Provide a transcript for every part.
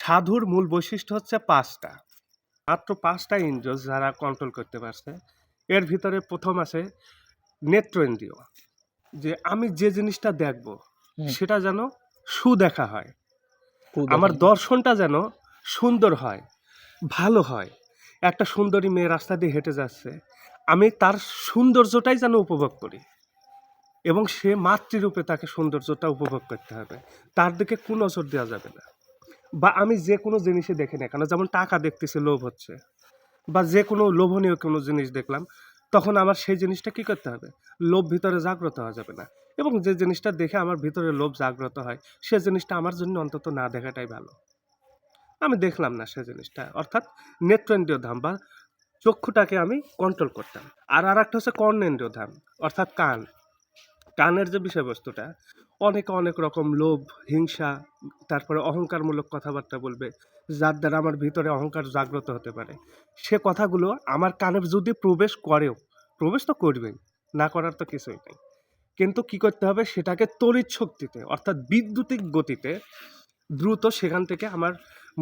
সাধুর মূল বৈশিষ্ট্য হচ্ছে ৫টা। মাত্র ৫টা ইন্দ্রিয় যারা কন্ট্রোল করতে পারছে। এর ভিতরে প্রথম আছে নেত্রেন্দ্রিয়, যে আমি যে জিনিসটা দেখব সেটা যেন সুদেখা হয়, আমার দর্শনটা যেন সুন্দর হয়, ভালো হয়। একটা সুন্দরী মেয়ে রাস্তা দিয়ে হেঁটে যাচ্ছে, আমি তার সৌন্দর্যটাই যেন উপভোগ করি, এবং সে মাতৃরূপে তাকে সৌন্দর্যটা উপভোগ করতে হবে, তার দিকে কুনজর দেওয়া যাবে না। বা আমি যে কোনো জিনিসই দেখি না কেন, যেমন টাকা দেখতেছে, লোভ হচ্ছে, বা যে কোনো লোভনীয় কোনো জিনিস দেখলাম, তখন আমার সেই জিনিসটা কি করতে হবে, লোভ ভিতরে জাগ্রত হওয়া যাবে না। এবং যে জিনিসটা দেখে আমার ভিতরে লোভ জাগ্রত হয়, সে জিনিসটা আমার জন্য অন্তত না দেখাটাই ভালো। আমি দেখলাম না সে জিনিসটা, অর্থাৎ নেত্রেন্দ্রিয় ধাম বা চক্ষুটাকে আমি কন্ট্রোল করতাম। আর একটা হচ্ছে কর্ণেন্দ্রিয় ধাম, অর্থাৎ কান। কানের যে বিষয়বস্তুটা, অনেকে অনেক রকম লোভ, হিংসা, তারপরে অহংকারমূলক কথাবার্তা বলবে, যার দ্বারা আমার ভিতরে অহংকার জাগ্রত হতে পারে। সে কথাগুলো আমার কানে যদি প্রবেশ করেও, প্রবেশ তো করবেই, না করার তো কিছুই নেই, কিন্তু কি করতে হবে, সেটাকে তড়িৎ শক্তিতে অর্থাৎ বিদ্যুতিক গতিতে দ্রুত সেখান থেকে আমার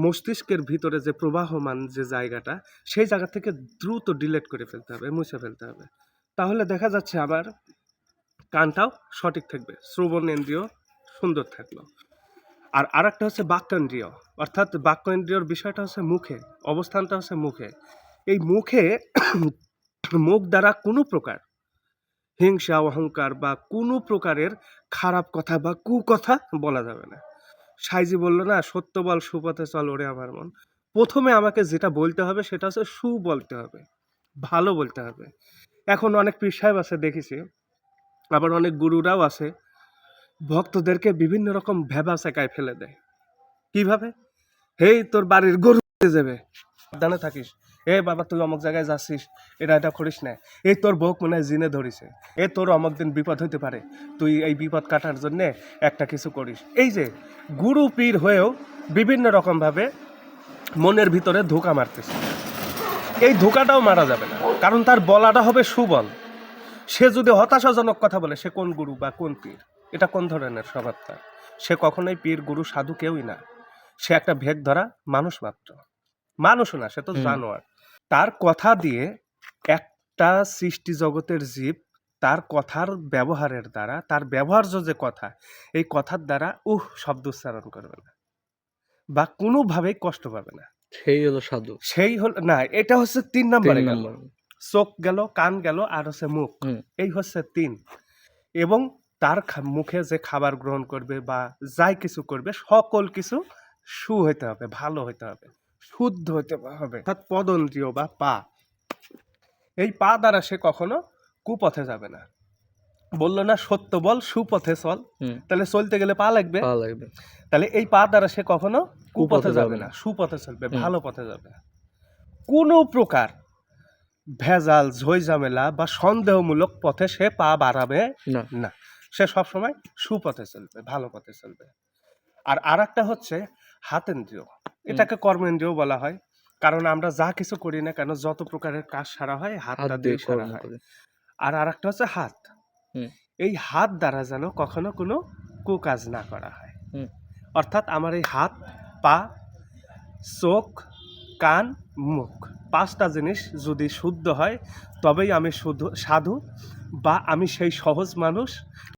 মস্তিষ্কের ভিতরে যে প্রবাহমান যে জায়গাটা, সেই জায়গা থেকে দ্রুত ডিলেট করে ফেলতে হবে, মুছে ফেলতে হবে। তাহলে দেখা যাচ্ছে আমার কানটাও সঠিক থাকবে, শ্রবণেন্দ্রিয় সুন্দর থাকলো। আর আরেকটা হচ্ছে বাক্যেন্দ্রিয়, অর্থাৎ বাক্যেন্দ্রিয়র বিষয়টা হচ্ছে মুখে, অবস্থানটা হচ্ছে মুখে। এই মুখে মুখ দ্বারা কোনো প্রকার হিংসা, অহংকার বা কোনো প্রকারের খারাপ কথা বা কুকথা বলা যাবে না। সাইজি বলল না, সত্য বল, সুপথে চল ওরে আমার মন। প্রথমে আমাকে যেটা বলতে হবে সেটা হচ্ছে সু বলতে হবে, ভালো বলতে হবে। এখন অনেক পীর সাহেব আছে দেখেছি, আবার অনেক গুরুরাও আছে, ভক্তদেরকে বিভিন্ন রকম ভেবা চেকায় ফেলে দেয়। কিভাবে? হেই তোর বাড়ির গরু যাবে, সাবধানে থাকিস। এ বাবা তুই অমুক জায়গায় যাচ্ছিস, এটা করিস না। এই তোর বউক মনে হয় জিনে ধরিছে, এ তোর অমুক দিন বিপদ হইতে পারে, তুই এই বিপদ কাটার জন্যে একটা কিছু করিস। এই যে গুরু পীর হয়েও বিভিন্ন রকমভাবে মনের ভিতরে ধোঁকা মারতেছে। এই ধোঁকাটাও মারা যাবে না, কারণ তার বলাটা হবে সুবল। সে যদি হতাশাজনক কথা বলে, সে কোন গুরু বা কোন পীর, এটা কোন ধরনের স্বভাব তার? সে কখনোই পীর, গুরু, সাধু কেউই না। সে একটা ভেগ ধরা মানুষ মাত্র। মানুষও না, সে তো জানোয়ার। তার কথা দিয়ে একটা সৃষ্টি জগতের জীব তার কথার ব্যবহারের দ্বারা, তার ব্যবহার্য যে কথা, এই কথার দ্বারা শব্দ উচ্চারণ করবে না বা কোনোভাবেই কষ্ট পাবে না। সেই হলো সাধু। সেই হল না, এটা হচ্ছে 3 নম্বরে গেল। চোখ গেল, কান গেল, আর হচ্ছে মুখ। এই হচ্ছে 3। এবং তার মুখে যে খাবার গ্রহণ করবে বা যাই কিছু করবে, সকল কিছু সু হইতে হবে, ভালো হইতে হবে, শুদ্ধ হইতে হবে। অর্থাৎ পদন্দ্রিয় বা পা, এই পা দ্বারা সে কখনো কুপথে যাবে না। বললো না সত্য বল, সুপথে চল, তাহলে চলতে গেলে পা লাগবে। তাহলে এই পা দ্বারা সে কখনো কুপথে যাবে না, সুপথে চলবে, ভালো পথে যাবে। কোনো প্রকার ভেজাল, ঝই ঝামেলা বা সন্দেহমূলক পথে সে পা বাড়াবে না। সে সবসময় সুপথে চলবে, ভালো পথে চলবে। আর একটা হচ্ছে হাতেন্দ্রিয়, এটাকে কর্মেন্দ্রিয় বলা হয়, কারণ আমরা যা কিছু করি না কেন, যত প্রকারের কাজ সারা হয় হাতটা দিয়ে সারা হয়। আর একটা হচ্ছে হাত, এই হাত দ্বারা যেন কখনো কোনো কুকাজ না করা হয়। অর্থাৎ আমার এই হাত, পা, চোখ, কান, মুখ, 5টা জিনিস যদি শুদ্ধ হয়, তবেই আমি সাধু বা আমি সেই সহজ মানুষ